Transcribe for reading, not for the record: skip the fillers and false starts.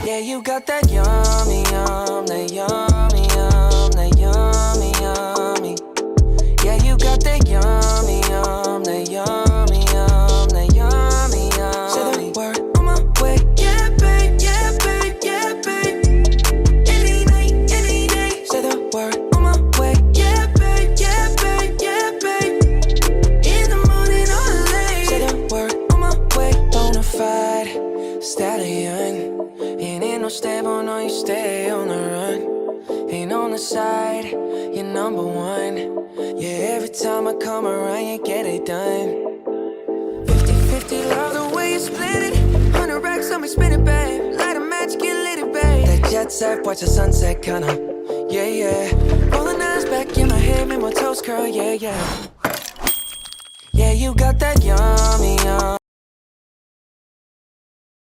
Yeah, you got that yummy, yum, that yummy, yum, that yummy, yummy. Yeah, you got that yummy, yum, that yummy, yum, that yummy, yummy. Say the word on my way. Yeah, babe, yeah, babe, yeah, babe. Any night, any day. Say the word on my way. Yeah, babe, yeah, babe, yeah, babe. In the morning or late. Say the word on my way. Bonafide stallion. Ain't no stable, no, you stay on the run. Ain't on the side, you're number one. Yeah, every time I come around, you get it done. 50-50, love the way you split it. 100 racks on me, spin it, babe. Light a match, get lit, it, babe. That jet set, watch the sunset, kinda. Yeah, yeah. All the nights back in my head, make my toes curl, yeah, yeah. Yeah, you got that yummy, yum.